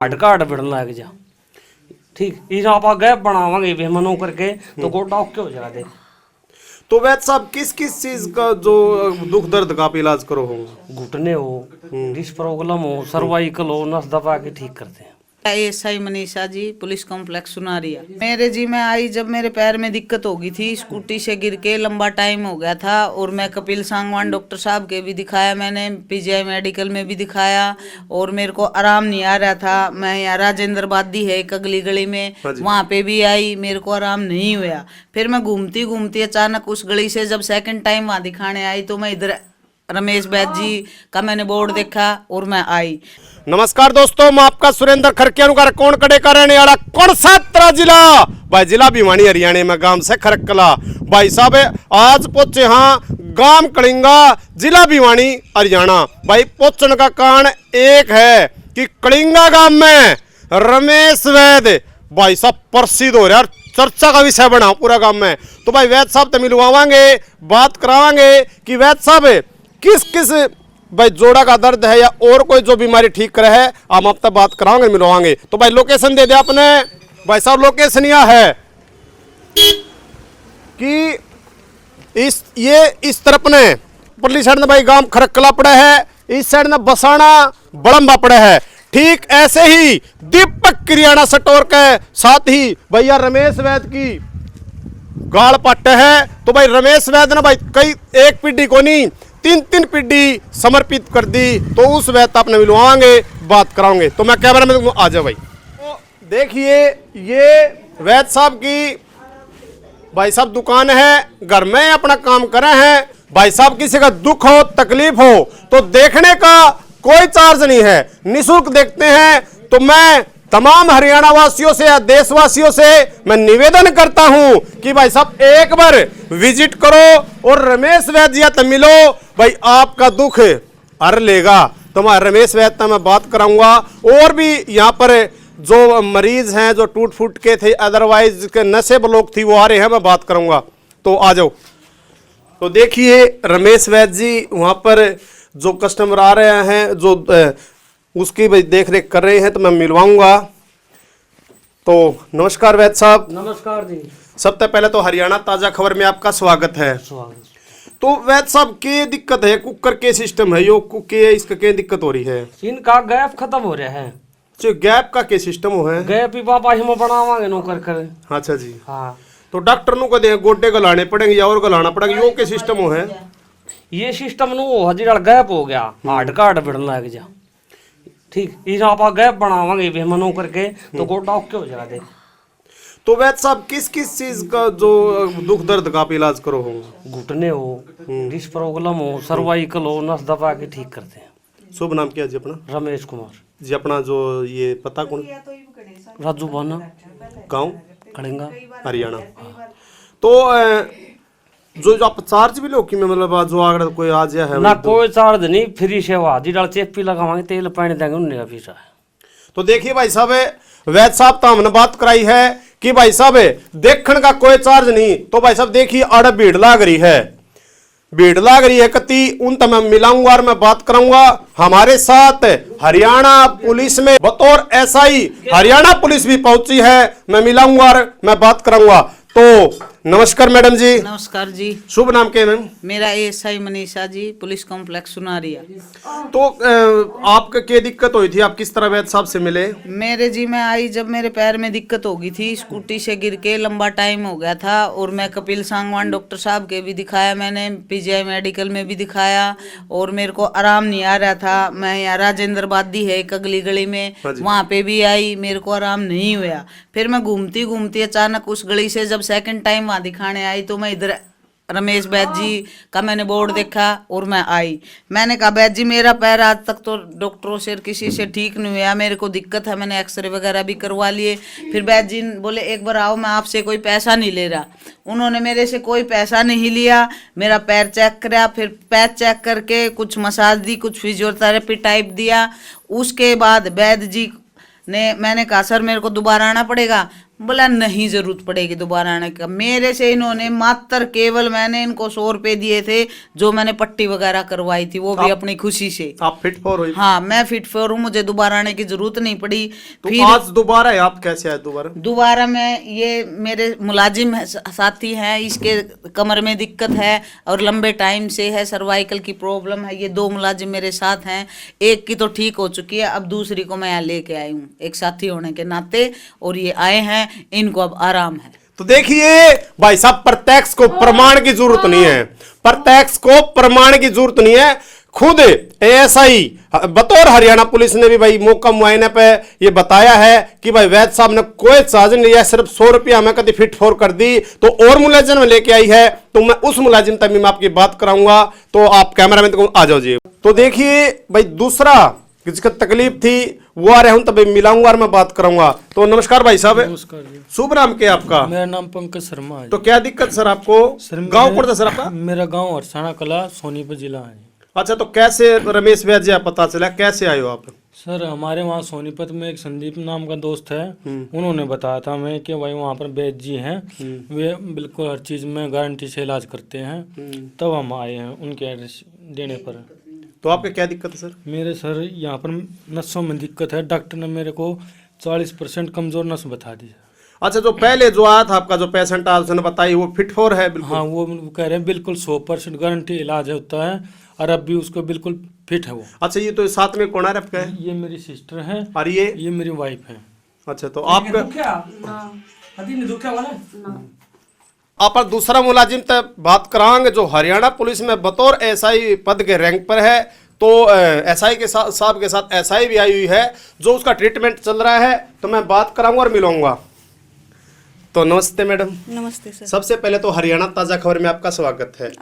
हटका बढ़न लग जा ठीक इस आप गैप बनावांगे बेमनो करके तो गोटा ओके हो जाएगा। तो वैद्य साहब किस किस चीज का जो दुख दर्द का आप इलाज करो होगा? घुटने हो, डिस्क प्रॉब्लम हो, सर्वाइकल हो, नस दबा के ठीक करते हैं। ASI Manisha ji, police complex Sunaria. मेरे जी में आई जब मेरे पैर में दिक्कत हो गई थी, स्कूटी से गिर के लंबा टाइम हो गया था और मैं कपिल सांगवान डॉक्टर साहब के भी दिखाया, मैंने पीजीआई मेडिकल में भी दिखाया और मेरे को आराम नहीं आ रहा था। मैं यहाँ राजेंद्र बादी है एक अगली गली में, वहाँ पे भी आई, मेरे को आराम नहीं हुआ। फिर मैं घूमती घूमती अचानक उस गली से जब सेकंड टाइम वहाँ दिखाने आई तो मैं इधर रमेश बैद जी का मैंने बोर्ड देखा और मैं आई। नमस्कार दोस्तों, मैं आपका सुरेंद्र खरके अनुकार कौन कड़े का रहने वाला कौन सा तेरा जिला भाई, जिला भिवानी हरियाणा में, गांव से खरकला भाई साहब आज पहुंचे हाँ गांव कलिंगा, जिला भिवानी हरियाणा। भाई पहुंचने का कारण एक है कि कलिंगा गांव में रमेश वैद भाई साहब प्रसिद्ध हो रहा है, चर्चा का विषय बना पूरा गांव में। तो भाई वैद साहब तो मिलवावांगे, बात करावांगे कि वैद साहब किस किस भाई जोड़ा का दर्द है या और कोई जो बीमारी ठीक करे है, हम अब तक बात कराओगे मिलवाएंगे। तो भाई लोकेशन दे दे आपने भाई साहब, लोकेशन यह है कि इस तरफ ने परली साइड में भाई गांव खरकला पड़ा है, इस साइड में बसाना बड़म्बा पड़ा है। ठीक ऐसे ही दीपक किरियाना स्टोर के साथ ही भैया रमेश वैद की गाड़ पट्टे है। तो भाई रमेश वैद ने भाई कई एक पीढ़ी को नहीं तीन पीढ़ी समर्पित कर दी, तो उस वैद आपने मिलवाएंगे, बात कराओगे। तो मैं कैमरा में आ जाओ भाई। तो देखिए ये वैद साहब की भाई साहब दुकान है, घर में अपना काम करे हैं। भाई साहब किसी का दुख हो तकलीफ हो तो देखने का कोई चार्ज नहीं है, निःशुल्क देखते हैं। तो मैं तमाम हरियाणा वासियों से या देशवासियों से मैं निवेदन करता हूं कि भाई साहब एक बार विजिट करो और रमेश वैद जी तो मिलो, भाई आपका दुख हर लेगा। तो मैं रमेश वैद से मैं बात कराऊंगा, और भी यहाँ पर जो मरीज हैं जो टूट फूट के थे, अदरवाइज के नशे लोग थी वो आ रहे हैं, मैं बात करूंगा। तो आ जाओ। तो देखिए रमेश वैद जी वहाँ पर जो कस्टमर आ रहे हैं जो उसकी भाई देख रेख कर रहे हैं, तो मैं मिलवाऊंगा। तो नमस्कार वैद साहब। नमस्कार जी। सबसे पहले तो हरियाणा ताजा खबर में आपका स्वागत है। तो वैद साहब के दिक्कत है, कुकर के सिस्टम है यो के इसका क्या दिक्कत हो रही है? इनका गैप खत्म हो रहा है। जो गैप का के सिस्टम हो है? गैप ही पापा हम बनावांगे नो कर। अच्छा जी। हाँ तो डॉक्टर नु को दे गोटे गलाने पड़ेंगे या और गलाना पड़ेगा, यो के सिस्टम हो है? ये सिस्टम नु हजीरा गैप हो गया, हटका बढ़न लग जा ठीक इस आप गैप बनावांगे बेमनो करके तो गोटा ओके हो जाएगा। तो वैद साहब किस किस चीज का जो दुख दर्द का आप इलाज करो होगा? घुटने हो, डिस्क प्रॉब्लम हो, सर्वाइकल हो, नस दबा के ठीक करते हैं। शुभ नाम क्या जी अपना? रमेश कुमार जी। अपना जो ये पता कौन? राजू बाना, गाँव कलिंगा हरियाणा। तो जो आप चार्ज भी लो कि मतलब जो अगर कोई आ जाए है ना कोई चार्ज नहीं, फ्री सेवा जी। डाल चेपी लगावांगे, तेल पानी देंगे, उन्हें फीस है। तो देखिए भाई साहब वैद साहब तो हमने बात कराई है कि भाई साहब देखने का कोई चार्ज नहीं। तो भाई साहब देखिए आड़ भीड़ लाग रही है, भीड़ लाग रही है कति उन तो मैं मिलाऊंगा और मैं बात कराऊंगा। हमारे साथ हरियाणा पुलिस में बतौर एसआई हरियाणा पुलिस भी पहुंची है, मैं मिलाऊंगा और मैं बात कराऊंगा। तो नमस्कार मैडम जी। नमस्कार जी। शुभ नाम क्या है मैम? मेरा ASI Manisha ji, police complex Sunaria. तो आपका क्या दिक्कत हुई थी, आप किस तरह वैद साहब से मिले? मेरे जी में आई जब मेरे पैर में दिक्कत हो गई थी, स्कूटी से गिर के लंबा टाइम हो गया था और मैं कपिल सांगवान डॉक्टर साहब के भी दिखाया, मैंने पीजीआई मेडिकल में भी दिखाया और मेरे को आराम नहीं आ रहा था। मैं यहाँ राजेंद्र बादी है एक अगली गली में, वहाँ पे भी आई, मेरे को आराम नहीं हुआ। फिर मैं घूमती घूमती अचानक उस गली से जब सेकंड टाइम वहाँ दिखाने आई तो मैं इधर रमेश बैद जी का मैंने बोर्ड देखा और मैं आई। मैंने कहा बैद जी मेरा पैर आज तक तो डॉक्टरों से किसी से ठीक नहीं हुआ, मेरे को दिक्कत है, मैंने एक्सरे वगैरह भी करवा लिए। फिर बैद जी बोले एक बार आओ, मैं आपसे कोई पैसा नहीं ले रहा। उन्होंने मेरे से कोई पैसा नहीं लिया, मेरा पैर चेक कराया, फिर पैर चेक करके कुछ मसाज दी, कुछ फिजियोथेरेपी टाइप दिया। उसके बाद बैद जी ने मैंने कहा सर मेरे को दोबारा आना पड़ेगा। बोला नहीं जरूरत पड़ेगी दोबारा आने का। मेरे से इन्होंने मात्र केवल मैंने इनको 100 रुपए दिए थे, जो मैंने पट्टी वगैरह करवाई थी, वो भी अपनी खुशी से। आप फिट फॉर हुई? हाँ, मैं फिट फॉर हूँ, मुझे दोबारा आने की जरूरत नहीं पड़ी। तो फिर आज दोबारा है, आप कैसे आए दोबारा? दोबारा मैं, ये मेरे मुलाजिम साथी हैं, इसके कमर में दिक्कत है और लंबे टाइम से है, सर्वाइकल की प्रॉब्लम है। ये 2 मुलाजिम मेरे साथ हैं, एक की तो ठीक हो चुकी है, अब दूसरी को मैं यहाँ लेके आई हूँ एक साथी होने के नाते, और ये आए हैं, इनको अब आराम है। तो देखिए भाई साहब, प्रत्यक्ष को प्रमाण की जरूरत नहीं है, प्रत्यक्ष को प्रमाण की जरूरत नहीं है। खुद एएसआई बतौर हरियाणा पुलिस ने भी भाई मौका मुआयने पे ये बताया है कि भाई वैद साहब ने कोई चार्ज नहीं लिया, सिर्फ 100 रुपया हमें कभी फिट फॉर कर दी। तो और मुलाजिम लेके आई है, तो मैं उस मुलाजिम तक भी मैं आपकी बात कराऊंगा। तो आप कैमरामैन को आ जाओ जी। तो देखिए भाई, दूसरा जिसका तकलीफ थी वो आ रहे हूं, तभी मिलाऊंगा और मैं बात करूंगा। तो नमस्कार भाई साहब। नमस्कार जी। शुभ नाम क्या आपका? मेरा नाम पंकज शर्मा है। तो क्या दिक्कत सर आपको? गांव कौन सा सर आपका? मेरा गांव हरसाना कला, सोनीपत जिला है। अच्छा, तो कैसे रमेश वैद जी पता चला, कैसे आए हो आप? सर हमारे वहाँ सोनीपत में एक संदीप नाम का दोस्त है, उन्होंने बताया था हमें कि भाई वहाँ पर वैद जी हैं, वे बिल्कुल हर चीज़ में गारंटी से इलाज करते हैं। तब हम आए हैं उनके एड्रेस देने पर। तो आपके क्या दिक्कत है सर? मेरे सर यहाँ पर नसों में दिक्कत है, डॉक्टर ने मेरे को 40% कमजोर नस बता दी। अच्छा, जो पहले जो आया था आपका जो पेशेंट आज उसने बताई, वो फिट फॉर है बिल्कुल? हाँ, वो कह रहे हैं बिल्कुल 100% गारंटी इलाज होता है, और अब भी उसको बिल्कुल फिट है वो। अच्छा, ये तो साथ में कौन है आपका? ये मेरी सिस्टर है और ये मेरी वाइफ है। अच्छा, तो आपका ना आप दूसरा मुलाजिम तक बात कराएंगे जो हरियाणा पुलिस में बतौर एसआई पद के रैंक पर है। तो एसआई के साथ साहब के साथ एसआई भी आई हुई है, जो उसका ट्रीटमेंट चल रहा है। तो मैं बात कराऊंगा और मिलूंगा। तो नमस्ते मैडम। नमस्ते सर। सबसे पहले तो हरियाणा ताज़ा खबर में आपका स्वागत है।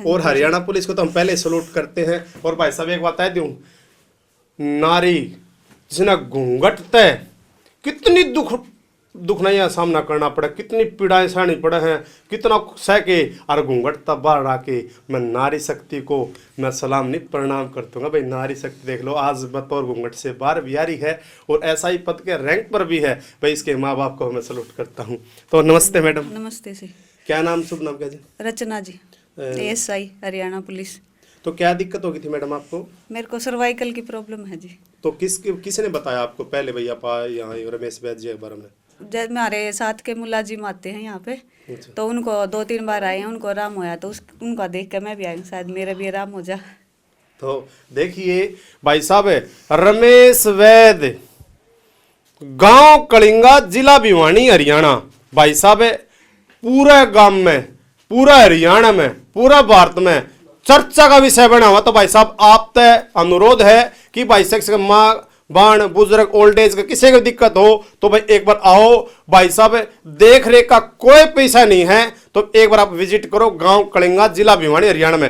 और हरियाणा पुलिस को तो हम पहले सलूट करते हैं। और भाई साहब एक बता दूं, नारी जिसने घूंघट तय कितनी दुखनाइयां सामना करना पड़ा, कितनी पीड़ाएं सहनी पड़े हैं, कितना सह के और घूंघट तब बाहर आके मैं नारी शक्ति को मैं सलाम नहीं प्रणाम करता हूँ। भाई नारी शक्ति देख लो, आज बतौर घूंघट से बाहर भी आ रही है और ऐसा ही पद के रैंक पर भी है। भाई इसके माँ बाप को मैं सलूट करता हूँ। तो नमस्ते मैडम। नमस्ते जी। क्या नाम, शुभ नाम क्या जी? रचना जी, एएसआई हरियाणा पुलिस। तो क्या दिक्कत होगी थी मैडम आपको? मेरे को सर्वाइकल की प्रॉब्लम है जी। तो किसने बताया आपको पहले भैया यहाँ रमेश वैद जी के बारे में? जब हमारे साथ के मुलाजिम आते हैं यहाँ पे, तो उनको 2-3 बार आए हैं, उनको आराम होया, तो उनको देख के मैं भी आई हूँ, शायद मेरा भी आराम हो जा। तो देखिए भाई साहब, रमेश वैद, गांव कलिंगा, जिला भिवानी, हरियाणा। भाई साहब पूरे गांव में, पूरा हरियाणा में, पूरा भारत में चर्चा का विषय बना हुआ। तो भाई साहब आप तय अनुरोध है कि भाई साहब माँ बाण बुजुर्ग ओल्ड एज का किसी को दिक्कत हो तो भाई एक बार आओ। भाई साहब देख रेख का कोई पैसा नहीं है, तो एक बार आप विजिट करो गांव कलिंगा, जिला भिवानी, हरियाणा में।